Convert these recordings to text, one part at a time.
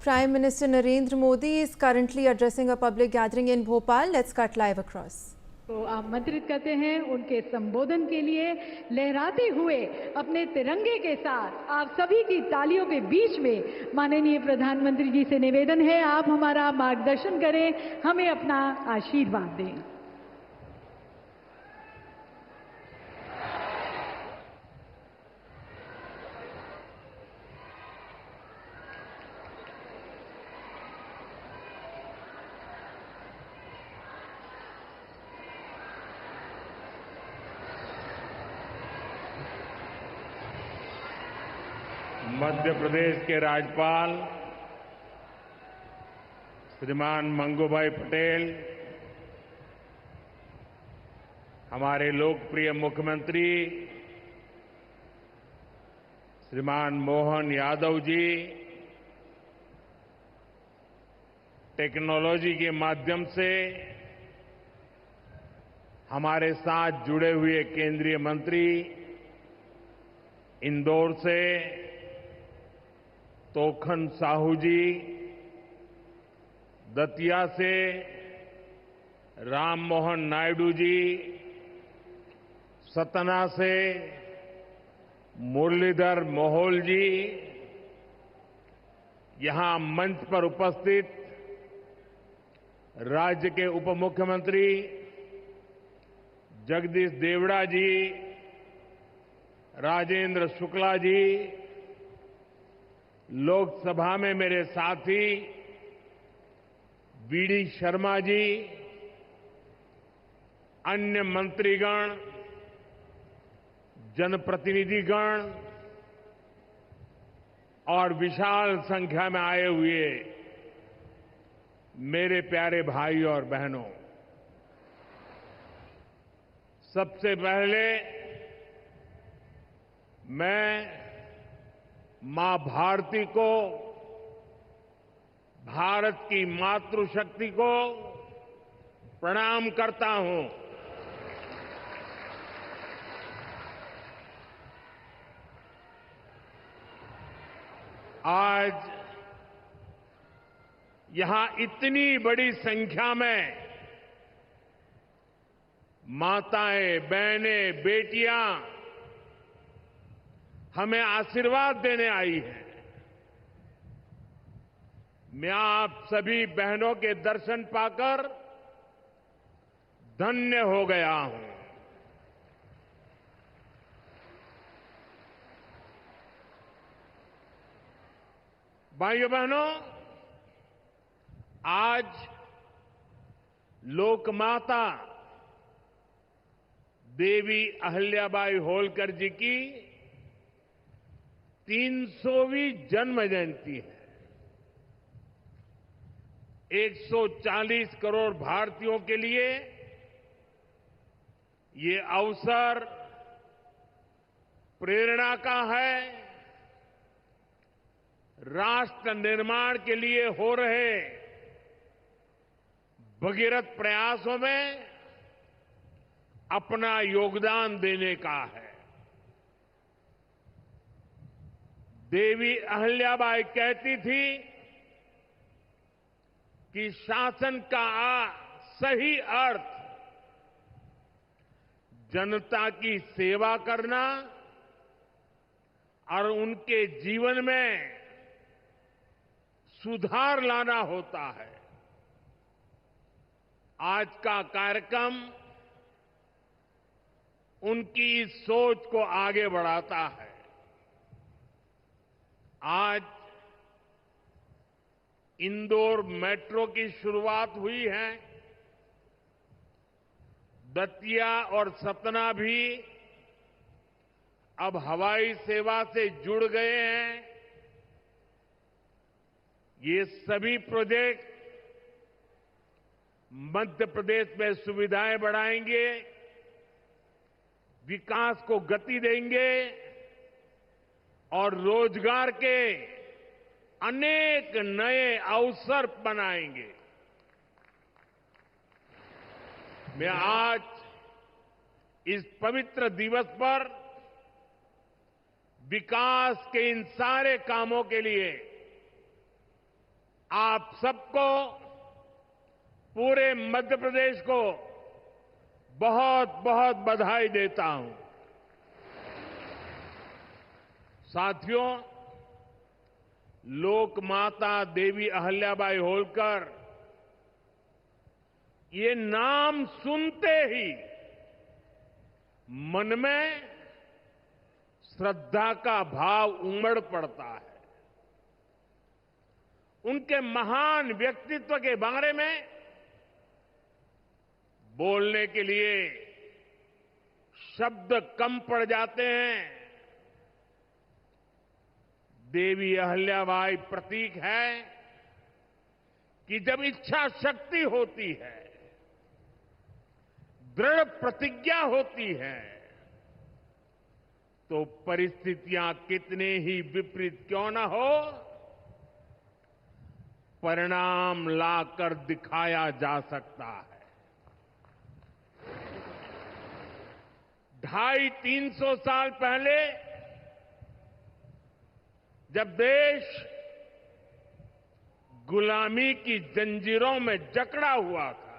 Prime Minister Narendra Modi is currently addressing a public gathering in Bhopal. Let's cut live across. तो आमंत्रित करते हैं उनके संबोधन के लिए लहराते हुए अपने तिरंगे के साथ आप सभी की तालियों के बीच में माननीय प्रधानमंत्री जी से निवेदन है आप हमारा मार्गदर्शन करें, हमें अपना आशीर्वाद दें। मध्य प्रदेश के राज्यपाल श्रीमान मंगूभाई पटेल, हमारे लोकप्रिय मुख्यमंत्री श्रीमान मोहन यादव जी, टेक्नोलॉजी के माध्यम से हमारे साथ जुड़े हुए केंद्रीय मंत्री, इंदौर से तोखन साहू जी, दतिया से राम मोहन नायडू जी, सतना से मुरलीधर मोहोल जी, यहां मंच पर उपस्थित राज्य के उप मुख्यमंत्री जगदीश देवड़ा जी, राजेंद्र शुक्ला जी, लोकसभा में मेरे साथी वीडी शर्मा जी, अन्य मंत्रीगण, जनप्रतिनिधिगण और विशाल संख्या में आए हुए मेरे प्यारे भाई और बहनों, सबसे पहले मैं मां भारती को, भारत की मातृशक्ति को प्रणाम करता हूं। आज यहां इतनी बड़ी संख्या में माताएं, बहनें, बेटियां हमें आशीर्वाद देने आई है। मैं आप सभी बहनों के दर्शन पाकर धन्य हो गया हूं। भाइयों बहनों, आज लोकमाता देवी अहिल्याबाई होलकर जी की 300वीं जन्म जयंती है। 140 करोड़ भारतीयों के लिए ये अवसर प्रेरणा का है। राष्ट्र निर्माण के लिए हो रहे भगीरथ प्रयासों में अपना योगदान देने का है। देवी अहिल्याबाई कहती थी कि शासन का सही अर्थ जनता की सेवा करना और उनके जीवन में सुधार लाना होता है। आज का कार्यक्रम उनकी इस सोच को आगे बढ़ाता है। आज इंदौर मेट्रो की शुरुआत हुई है। दतिया और सतना भी अब हवाई सेवा से जुड़ गए हैं। ये सभी प्रोजेक्ट मध्य प्रदेश में सुविधाएं बढ़ाएंगे, विकास को गति देंगे और रोजगार के अनेक नए अवसर बनाएंगे। मैं आज इस पवित्र दिवस पर विकास के इन सारे कामों के लिए आप सबको, पूरे मध्य प्रदेश को बहुत बहुत बधाई देता हूं। साथियों, लोक माता देवी अहिल्याबाई होलकर, ये नाम सुनते ही मन में श्रद्धा का भाव उमड़ पड़ता है। उनके महान व्यक्तित्व के बारे में बोलने के लिए शब्द कम पड़ जाते हैं। देवी अहिल्याबाई प्रतीक है कि जब इच्छा शक्ति होती है, दृढ़ प्रतिज्ञा होती है, तो परिस्थितियां कितने ही विपरीत क्यों न हो, परिणाम लाकर दिखाया जा सकता है। 250-300 साल पहले जब देश गुलामी की जंजीरों में जकड़ा हुआ था,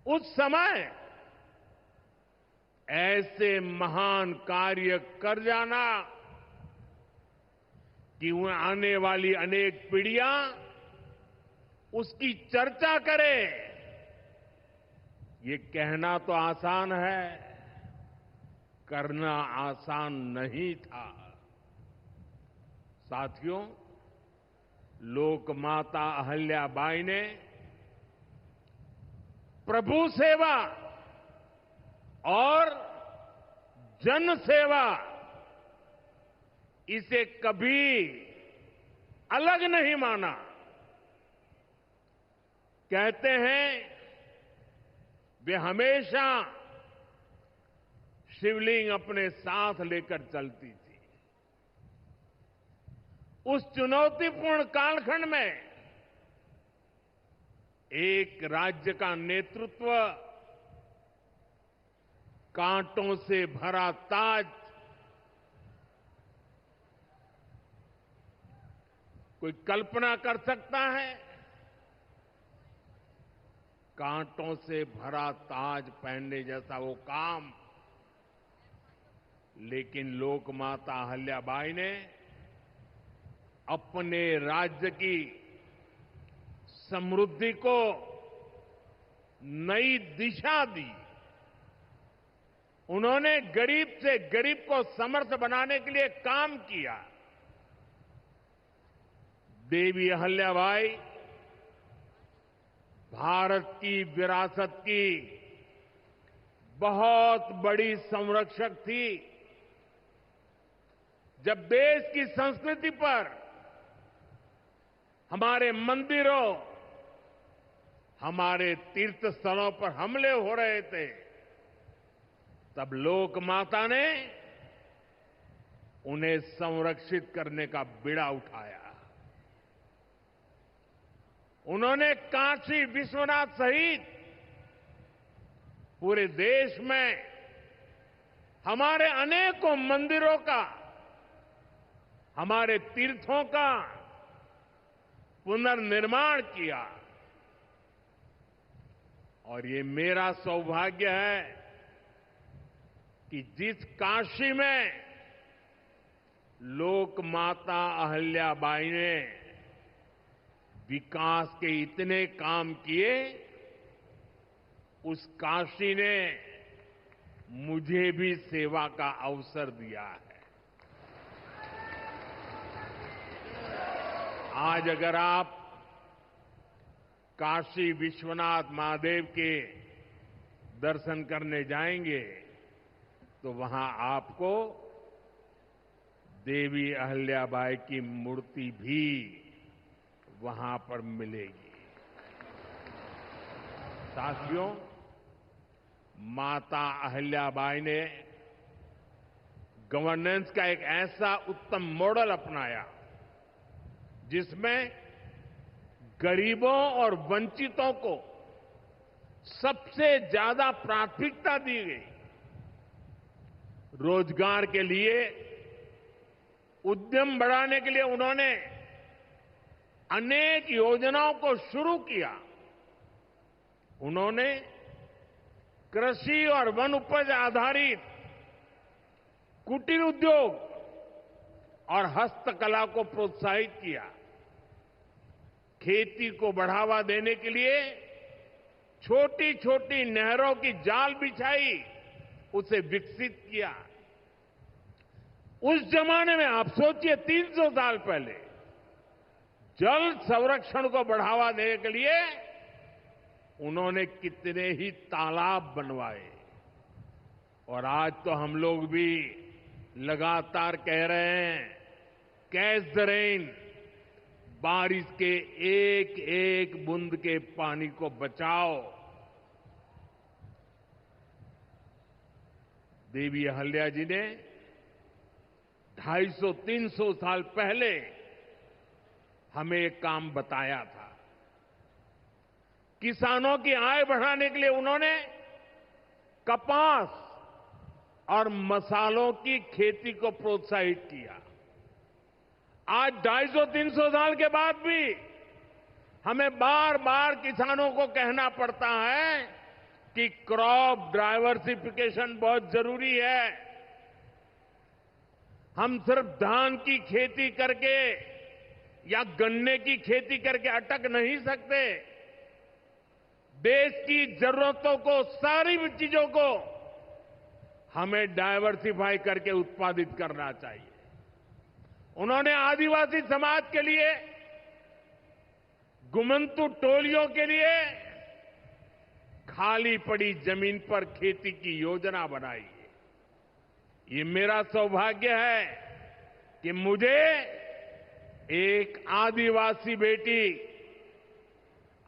उस समय ऐसे महान कार्य कर जाना कि आने वाली अनेक पीढ़ियां उसकी चर्चा करें, ये कहना तो आसान है, करना आसान नहीं था। साथियों, लोक माता अहिल्याबाई ने प्रभु सेवा और जन सेवा, इसे कभी अलग नहीं माना। कहते हैं वे हमेशा शिवलिंग अपने साथ लेकर चलती थी। उस चुनौतीपूर्ण कालखंड में एक राज्य का नेतृत्व कांटों से भरा ताज, कोई कल्पना कर सकता है? कांटों से भरा ताज पहनने जैसा वो काम, लेकिन लोक माता अहिल्याबाई ने अपने राज्य की समृद्धि को नई दिशा दी। उन्होंने गरीब से गरीब को समर्थ बनाने के लिए काम किया। देवी अहिल्याबाई भारत की विरासत की बहुत बड़ी संरक्षक थी। जब देश की संस्कृति पर, हमारे मंदिरों, हमारे तीर्थ स्थलों पर हमले हो रहे थे, तब लोक माता ने उन्हें संरक्षित करने का बीड़ा उठाया। उन्होंने काशी विश्वनाथ सहित पूरे देश में हमारे अनेकों मंदिरों का, हमारे तीर्थों का पुनर्निर्माण किया। और ये मेरा सौभाग्य है कि जिस काशी में लोक माता अहिल्याबाई ने विकास के इतने काम किए, उस काशी ने मुझे भी सेवा का अवसर दिया है। आज अगर आप काशी विश्वनाथ महादेव के दर्शन करने जाएंगे तो वहां आपको देवी अहिल्याबाई की मूर्ति भी वहां पर मिलेगी। साथियों, माता अहिल्याबाई ने गवर्नेंस का एक ऐसा उत्तम मॉडल अपनाया जिसमें गरीबों और वंचितों को सबसे ज्यादा प्राथमिकता दी गई। रोजगार के लिए, उद्यम बढ़ाने के लिए उन्होंने अनेक योजनाओं को शुरू किया। उन्होंने कृषि और वन उपज आधारित कुटीर उद्योग और हस्तकला को प्रोत्साहित किया। खेती को बढ़ावा देने के लिए छोटी छोटी नहरों की जाल बिछाई, उसे विकसित किया। उस जमाने में आप सोचिए 300 साल पहले जल संरक्षण को बढ़ावा देने के लिए उन्होंने कितने ही तालाब बनवाए। और आज तो हम लोग भी लगातार कह रहे हैं, कैच द रेन, बारिश के एक एक बूंद के पानी को बचाओ। देवी अहल्या जी ने 250-300 साल पहले हमें एक काम बताया था। किसानों की आय बढ़ाने के लिए उन्होंने कपास और मसालों की खेती को प्रोत्साहित किया। आज 250-300 साल के बाद भी हमें बार बार किसानों को कहना पड़ता है कि क्रॉप डाइवर्सिफिकेशन बहुत जरूरी है। हम सिर्फ धान की खेती करके या गन्ने की खेती करके अटक नहीं सकते। देश की जरूरतों को, सारी चीजों को हमें डाइवर्सिफाई करके उत्पादित करना चाहिए। उन्होंने आदिवासी समाज के लिए, गुमंतु टोलियों के लिए खाली पड़ी जमीन पर खेती की योजना बनाई है। ये मेरा सौभाग्य है कि मुझे एक आदिवासी बेटी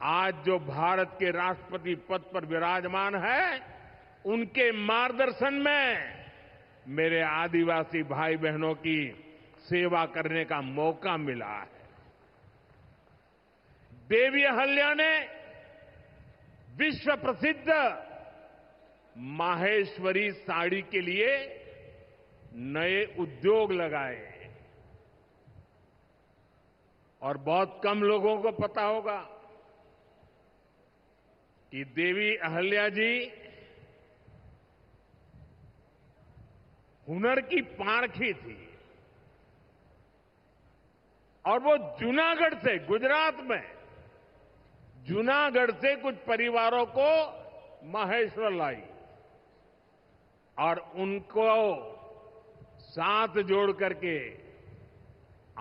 आज जो भारत के राष्ट्रपति पद पर विराजमान है, उनके मार्गदर्शन में मेरे आदिवासी भाई बहनों की सेवा करने का मौका मिला है। देवी अहल्या ने विश्व प्रसिद्ध माहेश्वरी साड़ी के लिए नए उद्योग लगाए। और बहुत कम लोगों को पता होगा कि देवी अहल्या जी हुनर की पारखी थी। और वो जूनागढ़ से, गुजरात में जूनागढ़ से कुछ परिवारों को माहेश्वर लाई और उनको साथ जोड़ करके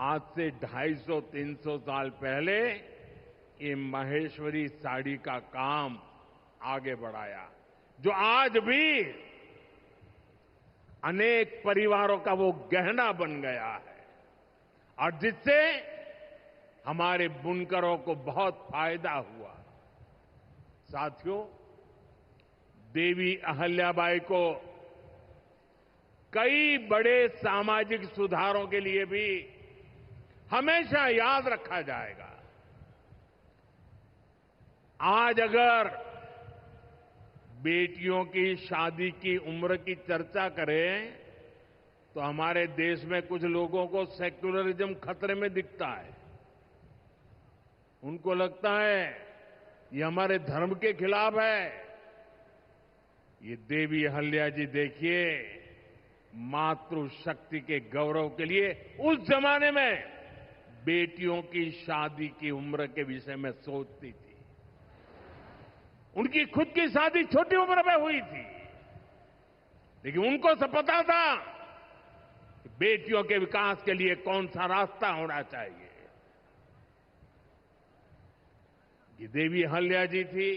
आज से 250-300 साल पहले ये माहेश्वरी साड़ी का काम आगे बढ़ाया, जो आज भी अनेक परिवारों का वो गहना बन गया है और जिससे हमारे बुनकरों को बहुत फायदा हुआ। साथियों, देवी अहल्याबाई को कई बड़े सामाजिक सुधारों के लिए भी हमेशा याद रखा जाएगा। आज अगर बेटियों की शादी की उम्र की चर्चा करें तो हमारे देश में कुछ लोगों को सेक्युलरिज्म खतरे में दिखता है। उनको लगता है ये हमारे धर्म के खिलाफ है। ये देवी अहल्या जी देखिए, मातृशक्ति के गौरव के लिए उस जमाने में बेटियों की शादी की उम्र के विषय में सोचती थी। उनकी खुद की शादी छोटी उम्र में हुई थी, लेकिन उनको सब पता था कि बेटियों के विकास के लिए कौन सा रास्ता होना चाहिए। ये देवी अहल्या जी थी,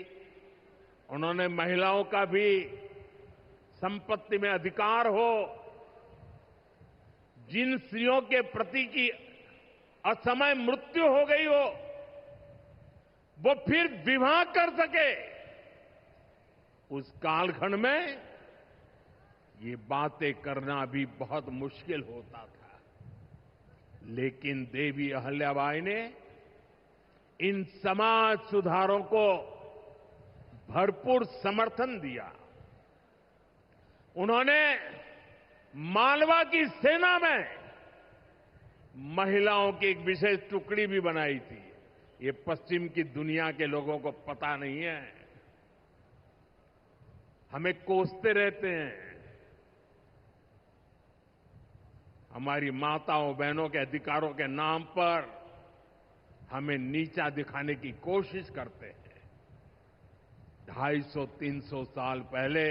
उन्होंने महिलाओं का भी संपत्ति में अधिकार हो, जिन स्त्रियों के प्रति की असमय मृत्यु हो गई हो वो फिर विवाह कर सके। उस कालखंड में ये बातें करना भी बहुत मुश्किल होता था, लेकिन देवी अहल्याबाई ने इन समाज सुधारों को भरपूर समर्थन दिया। उन्होंने मालवा की सेना में महिलाओं की एक विशेष टुकड़ी भी बनाई थी। ये पश्चिम की दुनिया के लोगों को पता नहीं है। हमें कोसते रहते हैं, हमारी माताओं बहनों के अधिकारों के नाम पर हमें नीचा दिखाने की कोशिश करते हैं। 250-300 साल पहले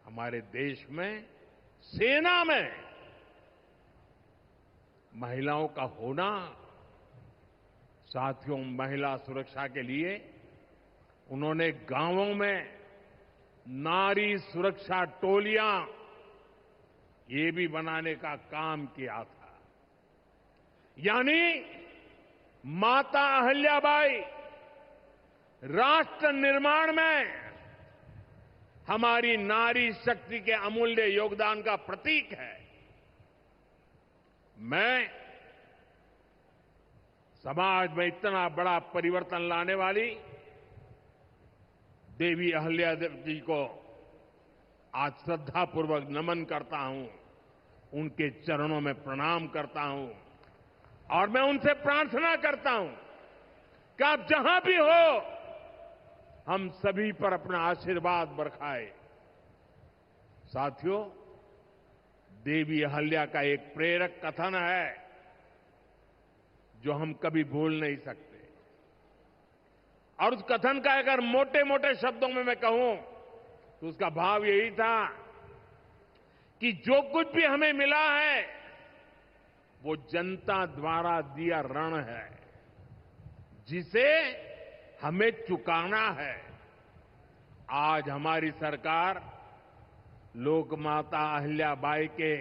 हमारे देश में सेना में महिलाओं का होना, साथियों, महिला सुरक्षा के लिए उन्होंने गांवों में नारी सुरक्षा टोलियां ये भी बनाने का काम किया था। यानी माता अहिल्याबाई राष्ट्र निर्माण में हमारी नारी शक्ति के अमूल्य योगदान का प्रतीक है। मैं समाज में इतना बड़ा परिवर्तन लाने वाली देवी अहिल्यादेवी जी को आज श्रद्धापूर्वक नमन करता हूं, उनके चरणों में प्रणाम करता हूं और मैं उनसे प्रार्थना करता हूं कि आप जहां भी हो, हम सभी पर अपना आशीर्वाद बरसाए। साथियों, देवी अहिल्या का एक प्रेरक कथन है जो हम कभी भूल नहीं सकते। और उस कथन का अगर मोटे मोटे शब्दों में मैं कहूं तो उसका भाव यही था कि जो कुछ भी हमें मिला है वो जनता द्वारा दिया ऋण है, जिसे हमें चुकाना है। आज हमारी सरकार लोकमाता अहिल्याबाई के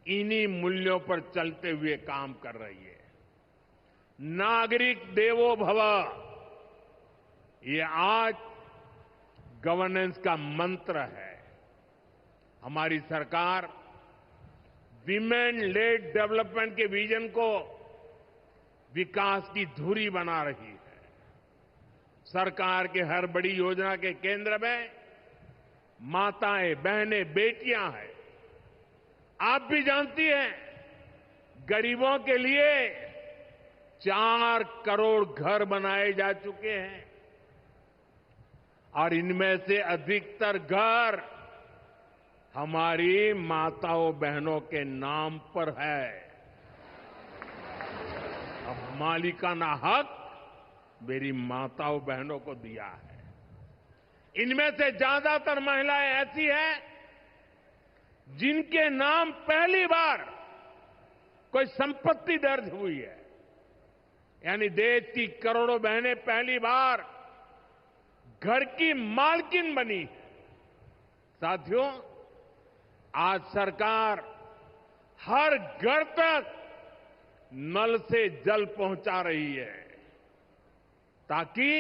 इन्हीं मूल्यों पर चलते हुए काम कर रही है। नागरिक देवो भव, ये आज गवर्नेंस का मंत्र है। हमारी सरकार विमेन लेड डेवलपमेंट के विजन को विकास की धुरी बना रही है। सरकार के हर बड़ी योजना के केंद्र में माताएं, बहनें, बेटियां हैं। आप भी जानती हैं, गरीबों के लिए 4 करोड़ घर बनाए जा चुके हैं और इनमें से अधिकतर घर हमारी माताओं बहनों के नाम पर है। अब मालिकाना हक मेरी माताओं बहनों को दिया है। इनमें से ज्यादातर महिलाएं ऐसी हैं जिनके नाम पहली बार कोई संपत्ति दर्ज हुई है। यानी देश की करोड़ों बहनें पहली बार घर की मालकिन बनी है। साथियों, आज सरकार हर घर तक नल से जल पहुंचा रही है ताकि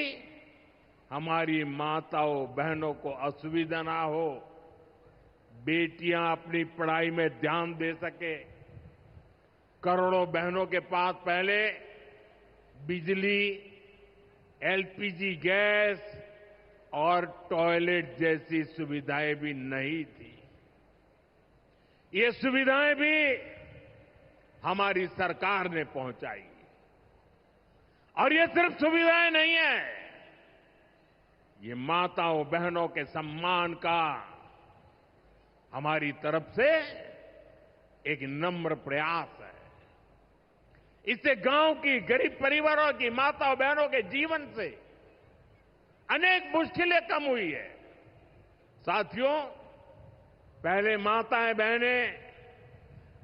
हमारी माताओं बहनों को असुविधा ना हो, बेटियां अपनी पढ़ाई में ध्यान दे सके। करोड़ों बहनों के पास पहले बिजली, एलपीजी गैस और टॉयलेट जैसी सुविधाएं भी नहीं थी। ये सुविधाएं भी हमारी सरकार ने पहुंचाई। और ये सिर्फ सुविधाएं नहीं है, ये माताओं बहनों के सम्मान का हमारी तरफ से एक नम्र प्रयास है। इससे गांव की गरीब परिवारों की माताओं बहनों के जीवन से अनेक मुश्किलें कम हुई है। साथियों, पहले माताएं बहनें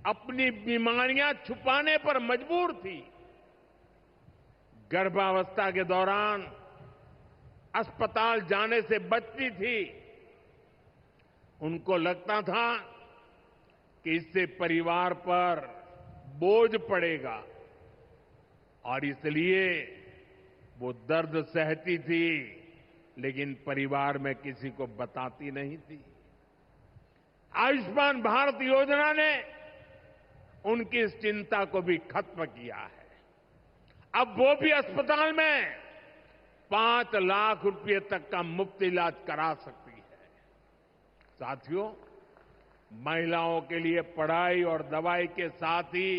अपनी बीमारियां छुपाने पर मजबूर थी। गर्भावस्था के दौरान अस्पताल जाने से बचती थी। उनको लगता था कि इससे परिवार पर बोझ पड़ेगा और इसलिए वो दर्द सहती थी, लेकिन परिवार में किसी को बताती नहीं थी। आयुष्मान भारत योजना ने उनकी इस चिंता को भी खत्म किया है। अब वो भी अस्पताल में 5 लाख रुपए तक का मुफ्त इलाज करा सकती है। साथियों, महिलाओं के लिए पढ़ाई और दवाई के साथ ही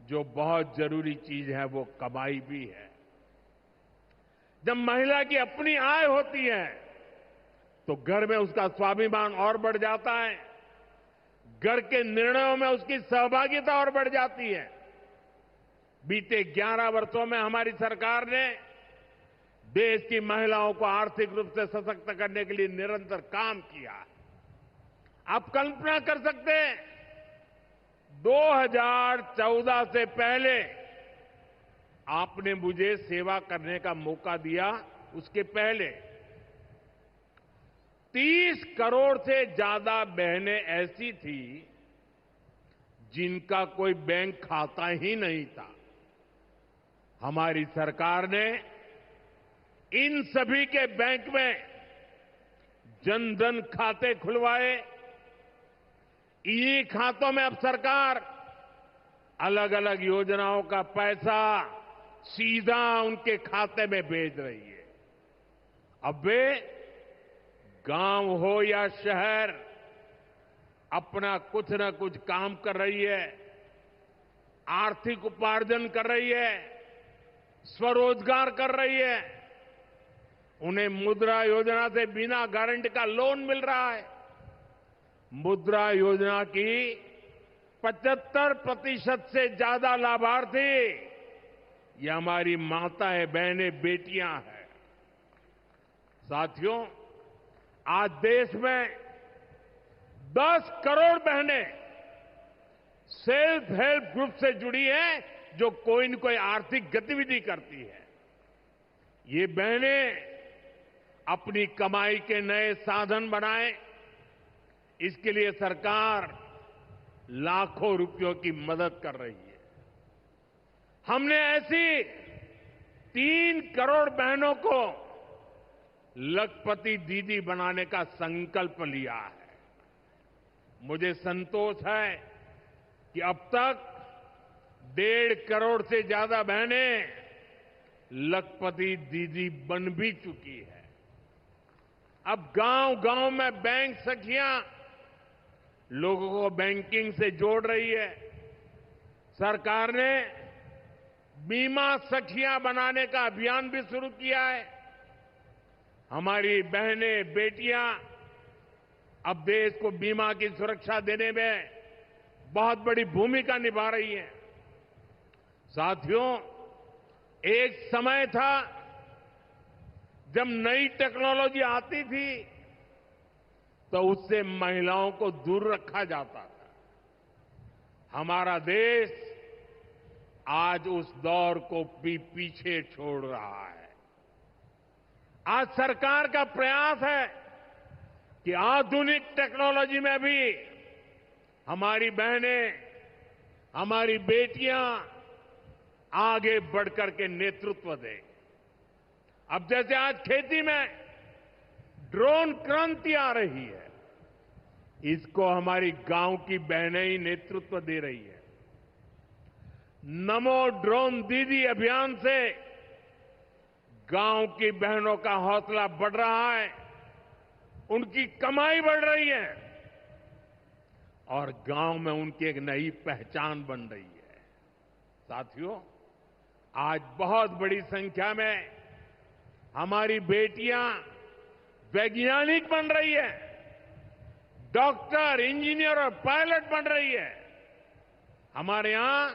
जो बहुत जरूरी चीज है वो कमाई भी है। जब महिला की अपनी आय होती है तो घर में उसका स्वाभिमान और बढ़ जाता है, घर के निर्णयों में उसकी सहभागिता और बढ़ जाती है। बीते 11 वर्षों में हमारी सरकार ने देश की महिलाओं को आर्थिक रूप से सशक्त करने के लिए निरंतर काम किया है। आप कल्पना कर सकते हैं, 2014 से पहले आपने मुझे सेवा करने का मौका दिया, उसके पहले 30 करोड़ से ज्यादा बहनें ऐसी थी जिनका कोई बैंक खाता ही नहीं था। हमारी सरकार ने इन सभी के बैंक में जनधन खाते खुलवाए। इन्हीं खातों में अब सरकार अलग अलग योजनाओं का पैसा सीधा उनके खाते में भेज रही है। अब वे गांव हो या शहर अपना कुछ न कुछ काम कर रही है, आर्थिक उपार्जन कर रही है, स्वरोजगार कर रही है। उन्हें मुद्रा योजना से बिना गारंटी का लोन मिल रहा है। मुद्रा योजना की 75% से ज्यादा लाभार्थी ये हमारी माताएं, बहनें, बेटियां हैं। साथियों, आज देश में 10 करोड़ बहनें सेल्फ हेल्प ग्रुप से जुड़ी हैं जो कोई न कोई आर्थिक गतिविधि करती है। ये बहनें अपनी कमाई के नए साधन बनाएं, इसके लिए सरकार लाखों रुपयों की मदद कर रही है। हमने ऐसी 3 करोड़ बहनों को लखपति दीदी बनाने का संकल्प लिया है। मुझे संतोष है कि अब तक 1.5 करोड़ से ज्यादा बहनें लखपति दीदी बन भी चुकी है। अब गांव-गांव में बैंक सखियां लोगों को बैंकिंग से जोड़ रही है। सरकार ने बीमा सखियां बनाने का अभियान भी शुरू किया है। हमारी बहनें, बेटियां अब देश को बीमा की सुरक्षा देने में बहुत बड़ी भूमिका निभा रही हैं। साथियों, एक समय था जब नई टेक्नोलॉजी आती थी तो उससे महिलाओं को दूर रखा जाता था। हमारा देश आज उस दौर को भी पीछे छोड़ रहा है। आज सरकार का प्रयास है कि आधुनिक टेक्नोलॉजी में भी हमारी बहनें, हमारी बेटियां आगे बढ़कर के नेतृत्व दें। अब जैसे आज खेती में ड्रोन क्रांति आ रही है, इसको हमारी गांव की बहनें ही नेतृत्व दे रही है। नमो ड्रोन दीदी अभियान से गांव की बहनों का हौसला बढ़ रहा है, उनकी कमाई बढ़ रही है और गांव में उनकी एक नई पहचान बन रही है। साथियों, आज बहुत बड़ी संख्या में हमारी बेटियां वैज्ञानिक बन रही है, डॉक्टर, इंजीनियर और पायलट बन रही है। हमारे यहां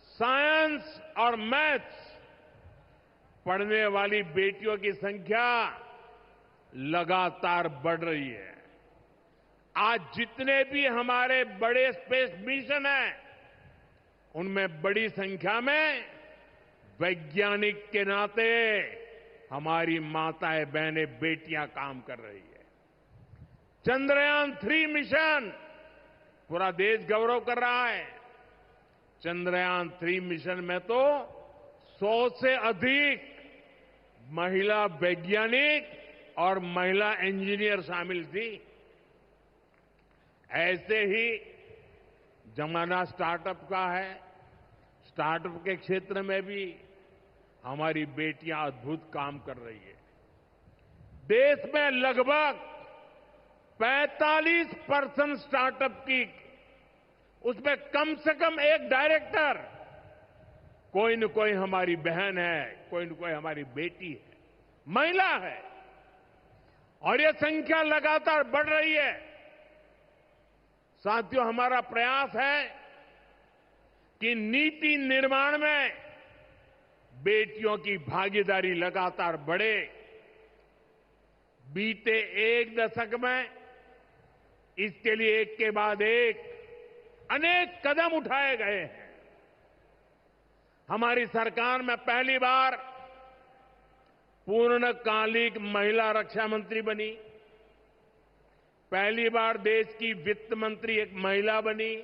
साइंस और मैथ्स पढ़ने वाली बेटियों की संख्या लगातार बढ़ रही है। आज जितने भी हमारे बड़े स्पेस मिशन हैं, उनमें बड़ी संख्या में वैज्ञानिक के नाते हमारी माताएं, बहनें, बेटियां काम कर रही है। चंद्रयान 3 मिशन पूरा देश गौरव कर रहा है। चंद्रयान 3 मिशन में तो 100 से अधिक महिला वैज्ञानिक और महिला इंजीनियर शामिल थी। ऐसे ही जमाना स्टार्टअप का है। स्टार्टअप के क्षेत्र में भी हमारी बेटियां अद्भुत काम कर रही है। देश में लगभग 45% स्टार्टअप की, उसमें कम से कम एक डायरेक्टर कोई न कोई हमारी बहन है, कोई न कोई हमारी बेटी है, महिला है, और ये संख्या लगातार बढ़ रही है। साथियों, हमारा प्रयास है कि नीति निर्माण में बेटियों की भागीदारी लगातार बढ़े। बीते एक दशक में इसके लिए एक के बाद एक अनेक कदम उठाए गए हैं। हमारी सरकार में पहली बार पूर्णकालिक महिला रक्षा मंत्री बनी, पहली बार देश की वित्त मंत्री एक महिला बनी,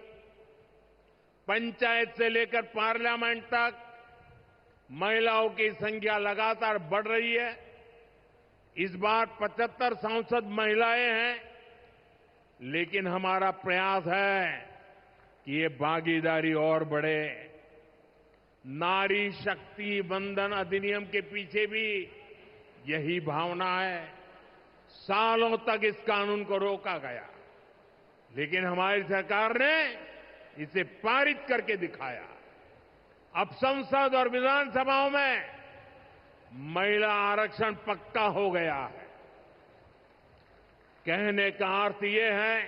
पंचायत से लेकर पार्लियामेंट तक महिलाओं की संख्या लगातार बढ़ रही है। इस बार 75 सांसद महिलाएं हैं, लेकिन हमारा प्रयास है कि ये भागीदारी और बढ़े। नारी शक्ति वंदन अधिनियम के पीछे भी यही भावना है। सालों तक इस कानून को रोका गया, लेकिन हमारी सरकार ने इसे पारित करके दिखाया। अब संसद और विधानसभाओं में महिला आरक्षण पक्का हो गया है। कहने का अर्थ ये है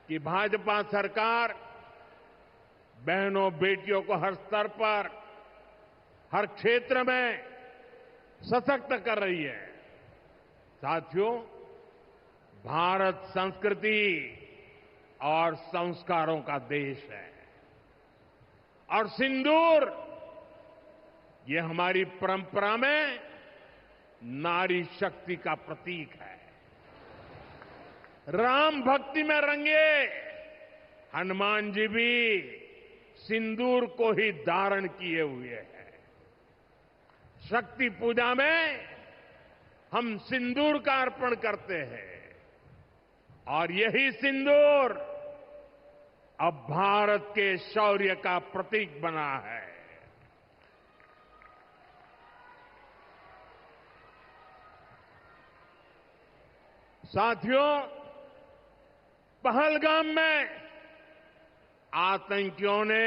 कि भाजपा सरकार बहनों बेटियों को हर स्तर पर, हर क्षेत्र में सशक्त कर रही है। साथियों, भारत संस्कृति और संस्कारों का देश है, और सिंदूर ये हमारी परंपरा में नारी शक्ति का प्रतीक है। राम भक्ति में रंगे हनुमान जी भी सिंदूर को ही धारण किए हुए हैं। शक्ति पूजा में हम सिंदूर का अर्पण करते हैं, और यही सिंदूर अब भारत के शौर्य का प्रतीक बना है। साथियों, पहलगाम में आतंकियों ने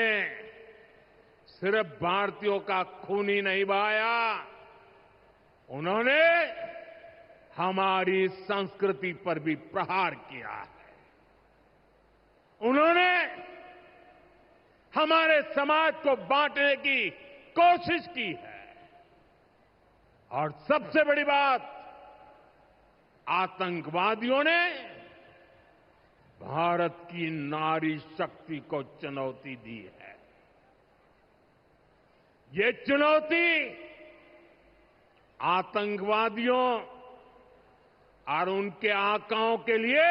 सिर्फ भारतीयों का खून ही नहीं बहाया, उन्होंने हमारी संस्कृति पर भी प्रहार किया है। उन्होंने हमारे समाज को बांटने की कोशिश की है, और सबसे बड़ी बात, आतंकवादियों ने भारत की नारी शक्ति को चुनौती दी है। ये चुनौती आतंकवादियों और उनके आकाओं के लिए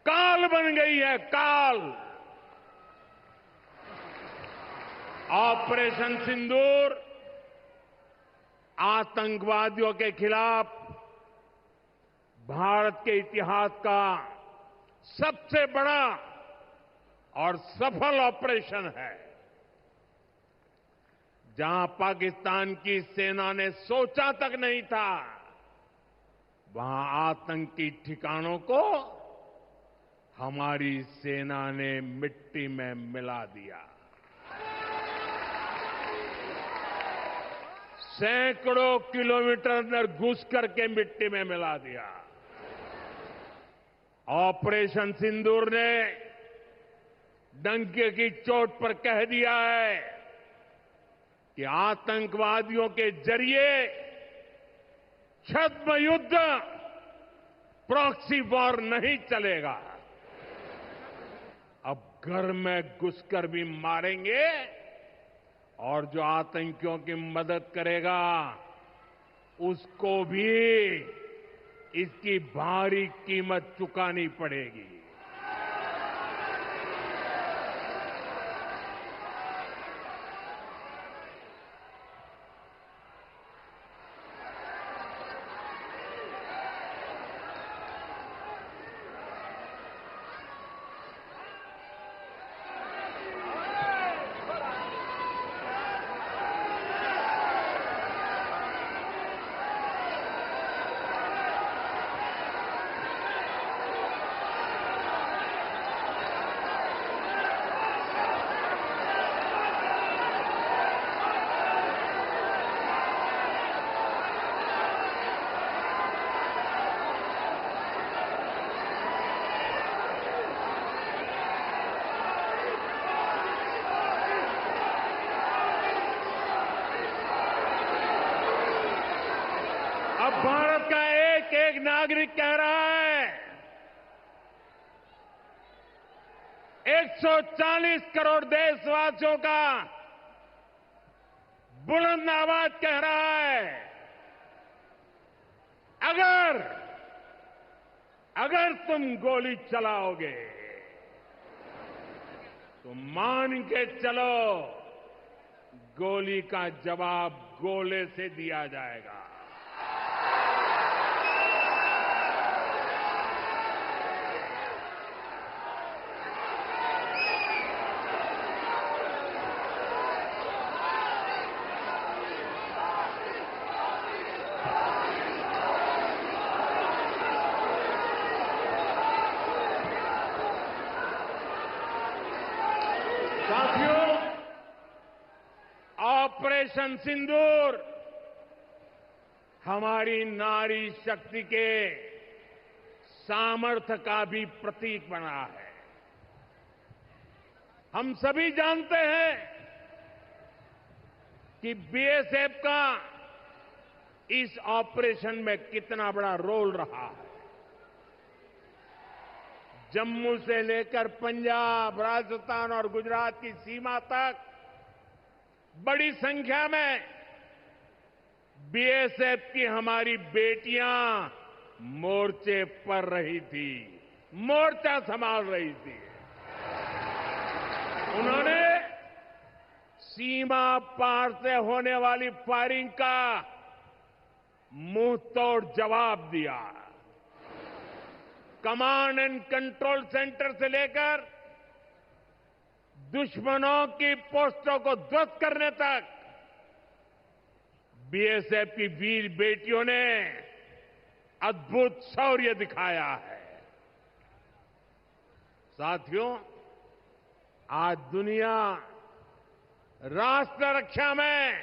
काल बन गई है, काल। ऑपरेशन सिंदूर आतंकवादियों के खिलाफ भारत के इतिहास का सबसे बड़ा और सफल ऑपरेशन है। जहां पाकिस्तान की सेना ने सोचा तक नहीं था, वहां आतंकी ठिकानों को हमारी सेना ने मिट्टी में मिला दिया। सैकड़ों किलोमीटर अंदर घुस करके मिट्टी में मिला दिया। ऑपरेशन सिंदूर ने डंके की चोट पर कह दिया है कि आतंकवादियों के जरिए छद्म युद्ध, प्रॉक्सी वॉर नहीं चलेगा। अब घर में घुसकर भी मारेंगे, और जो आतंकियों की मदद करेगा उसको भी इसकी भारी कीमत चुकानी पड़ेगी। नागरिक कह रहा है, 140 करोड़ देशवासियों का बुलंद आवाज कह रहा है, अगर तुम गोली चलाओगे तो मान के चलो, गोली का जवाब गोले से दिया जाएगा। साथियों, ऑपरेशन सिंदूर हमारी नारी शक्ति के सामर्थ्य का भी प्रतीक बना है। हम सभी जानते हैं कि बीएसएफ का इस ऑपरेशन में कितना बड़ा रोल रहा है। जम्मू से लेकर पंजाब, राजस्थान और गुजरात की सीमा तक बड़ी संख्या में बीएसएफ की हमारी बेटियां मोर्चे पर रही थी, मोर्चा संभाल रही थी। उन्होंने सीमा पार से होने वाली फायरिंग का मुंहतोड़ जवाब दिया। कमांड एंड कंट्रोल सेंटर से लेकर दुश्मनों की पोस्टों को ध्वस्त करने तक बीएसएफ की वीर बेटियों ने अद्भुत शौर्य दिखाया है। साथियों, आज दुनिया राष्ट्र रक्षा में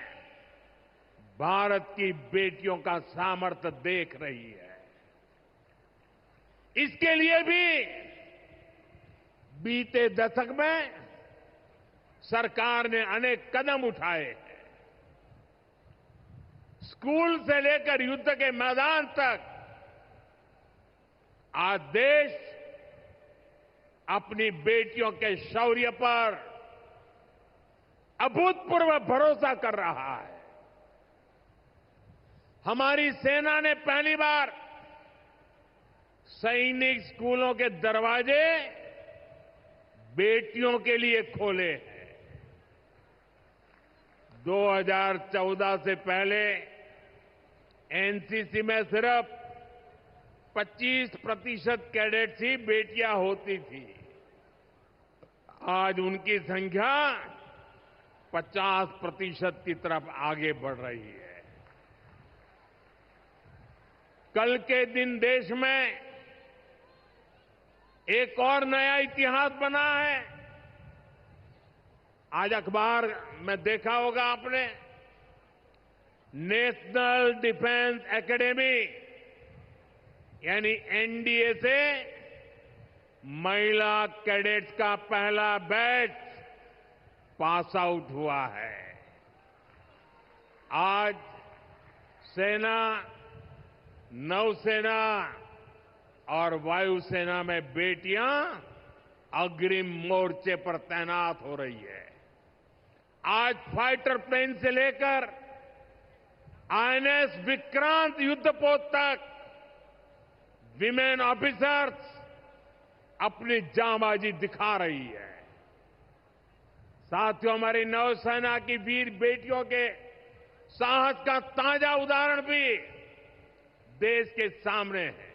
भारत की बेटियों का सामर्थ्य देख रही है। इसके लिए भी बीते दशक में सरकार ने अनेक कदम उठाए हैं। स्कूल से लेकर युद्ध के मैदान तक आज देश अपनी बेटियों के शौर्य पर अभूतपूर्व भरोसा कर रहा है। हमारी सेना ने पहली बार सैनिक स्कूलों के दरवाजे बेटियों के लिए खोले हैं। 2014 से पहले एनसीसी में सिर्फ 25% कैडेट्स ही बेटियां होती थी। आज उनकी संख्या 50% की तरफ आगे बढ़ रही है। कल के दिन देश में एक और नया इतिहास बना है। आज अखबार में देखा होगा आपने, नेशनल डिफेंस एकेडमी यानी एनडीए से महिला कैडेट्स का पहला बैच पास आउट हुआ है। आज सेना, नौसेना और वायुसेना में बेटियां अग्रिम मोर्चे पर तैनात हो रही है। आज फाइटर प्लेन से लेकर आईएनएस विक्रांत युद्धपोत तक विमेन ऑफिसर्स अपनी जांबाजी दिखा रही है। साथियों, हमारी नौसेना की वीर बेटियों के साहस का ताजा उदाहरण भी देश के सामने है।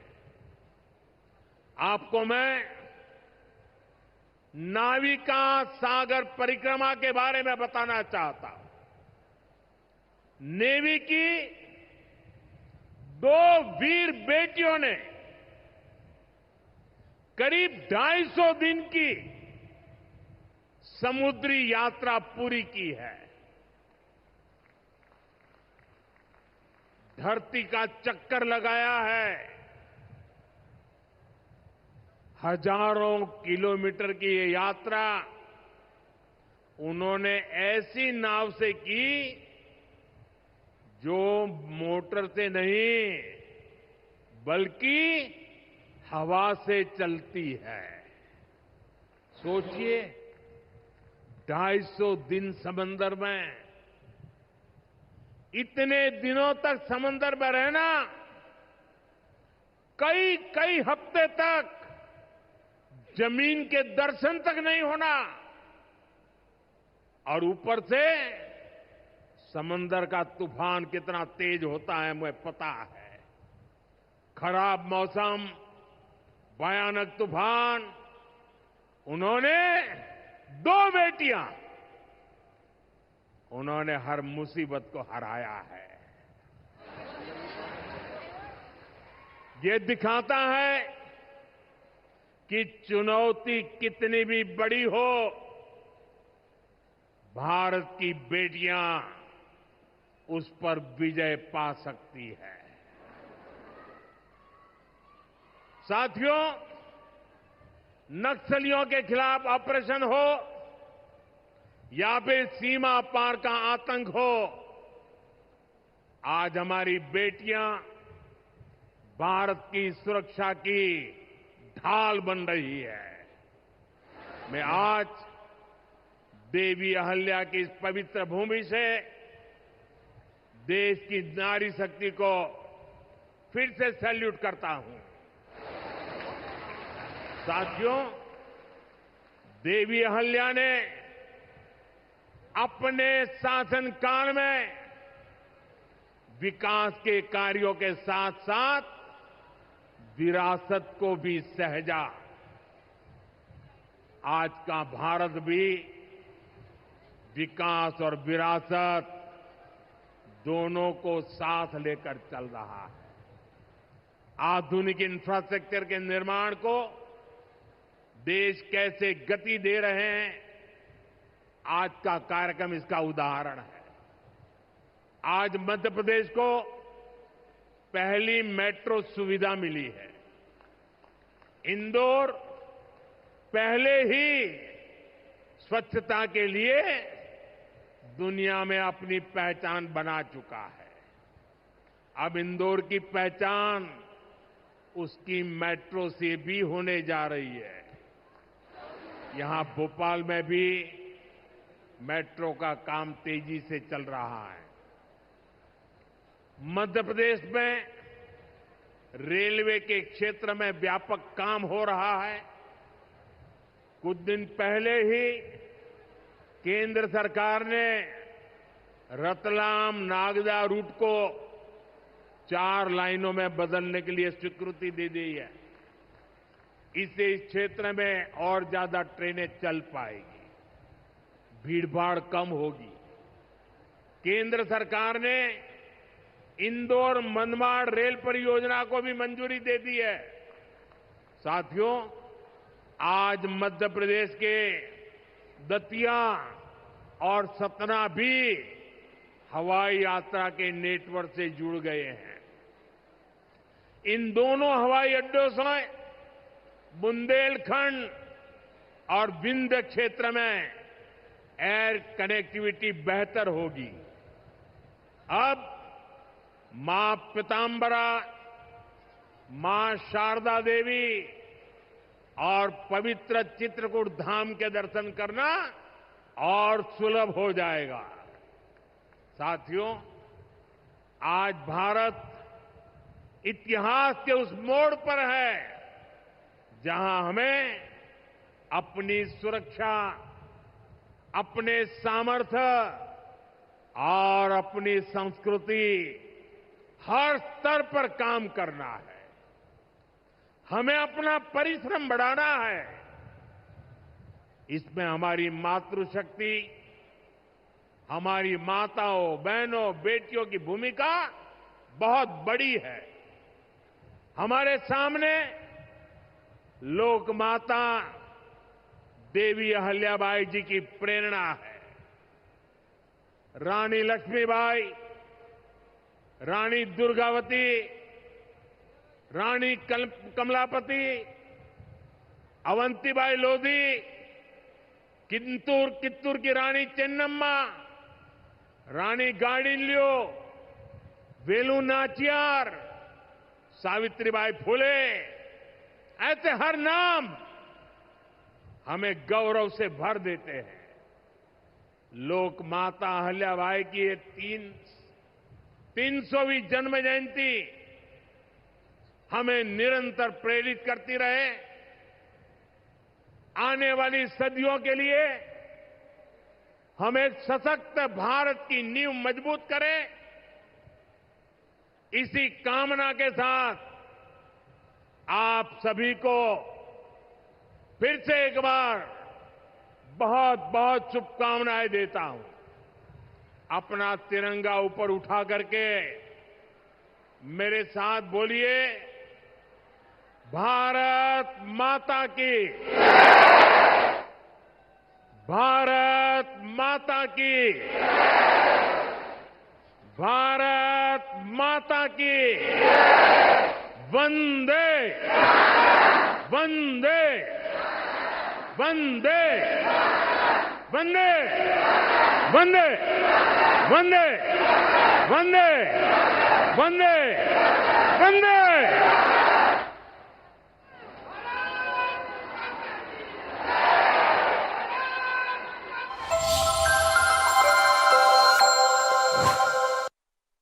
आपको मैं नाविका सागर परिक्रमा के बारे में बताना चाहता हूं। नेवी की 2 वीर बेटियों ने करीब 250 दिन की समुद्री यात्रा पूरी की है। धरती का चक्कर लगाया है। हजारों किलोमीटर की ये यात्रा उन्होंने ऐसी नाव से की जो मोटर से नहीं, बल्कि हवा से चलती है। सोचिए, 250 दिन समंदर में, इतने दिनों तक समंदर में रहना, कई कई हफ्ते तक जमीन के दर्शन तक नहीं होना, और ऊपर से समंदर का तूफान कितना तेज होता है मुझे पता है। खराब मौसम, भयानक तूफान, उन्होंने 2 बेटियां, उन्होंने हर मुसीबत को हराया है। ये दिखाता है कि चुनौती कितनी भी बड़ी हो, भारत की बेटियां उस पर विजय पा सकती है। साथियों, नक्सलियों के खिलाफ ऑपरेशन हो या फिर सीमा पार का आतंक हो, आज हमारी बेटियां भारत की सुरक्षा की ढाल बन रही है। मैं आज देवी अहल्या की इस पवित्र भूमि से देश की नारी शक्ति को फिर से सैल्यूट करता हूं। साथियों, देवी अहल्या ने अपने शासनकाल में विकास के कार्यों के साथ साथ विरासत को भी सहेजा। आज का भारत भी विकास और विरासत दोनों को साथ लेकर चल रहा है। आधुनिक इंफ्रास्ट्रक्चर के निर्माण को देश कैसे गति दे रहे हैं, आज का कार्यक्रम इसका उदाहरण है। आज मध्य प्रदेश को पहली मेट्रो सुविधा मिली है। इंदौर पहले ही स्वच्छता के लिए दुनिया में अपनी पहचान बना चुका है। अब इंदौर की पहचान उसकी मेट्रो से भी होने जा रही है। यहां भोपाल में भी मेट्रो का काम तेजी से चल रहा है। मध्य प्रदेश में रेलवे के क्षेत्र में व्यापक काम हो रहा है। कुछ दिन पहले ही केंद्र सरकार ने रतलाम नागदा रूट को 4 लाइनों में बदलने के लिए स्वीकृति दे दी है। इससे इस क्षेत्र में और ज्यादा ट्रेनें चल पाएगी, भीड़भाड़ कम होगी। केंद्र सरकार ने इंदौर मनमाड़ रेल परियोजना को भी मंजूरी दे दी है। साथियों, आज मध्य प्रदेश के दतिया और सतना भी हवाई यात्रा के नेटवर्क से जुड़ गए हैं। इन दोनों हवाई अड्डों से बुंदेलखंड और विंध्य क्षेत्र में एयर कनेक्टिविटी बेहतर होगी। अब मां पीतांबरा, मां शारदा देवी और पवित्र चित्रकूट धाम के दर्शन करना और सुलभ हो जाएगा। साथियों, आज भारत इतिहास के उस मोड़ पर है जहां हमें अपनी सुरक्षा, अपने सामर्थ्य और अपनी संस्कृति हर स्तर पर काम करना है। हमें अपना परिश्रम बढ़ाना है। इसमें हमारी मातृशक्ति, हमारी माताओं, बहनों, बेटियों की भूमिका बहुत बड़ी है। हमारे सामने लोकमाता देवी अहल्याबाई जी की प्रेरणा है। रानी लक्ष्मीबाई, रानी दुर्गावती, रानी कमलापति, अवंतीबाई लोधी, कित्तूर की रानी चेन्नम्मा, रानी गाडिल्यो, वेलु नाचियार, सावित्रीबाई फुले, ऐसे हर नाम हमें गौरव से भर देते हैं। लोक माता अहिल्याबाई की ये 300वीं जन्म जयंती हमें निरंतर प्रेरित करती रहे। आने वाली सदियों के लिए हम एक सशक्त भारत की नींव मजबूत करें। इसी कामना के साथ आप सभी को फिर से एक बार बहुत बहुत शुभकामनाएं देता हूं। अपना तिरंगा ऊपर उठा करके मेरे साथ बोलिए, भारत माता की, भारत माता की, भारत माता की, वंदे वंदे वंदे वंदे वंदे वंदे वंदे वंदे वंदे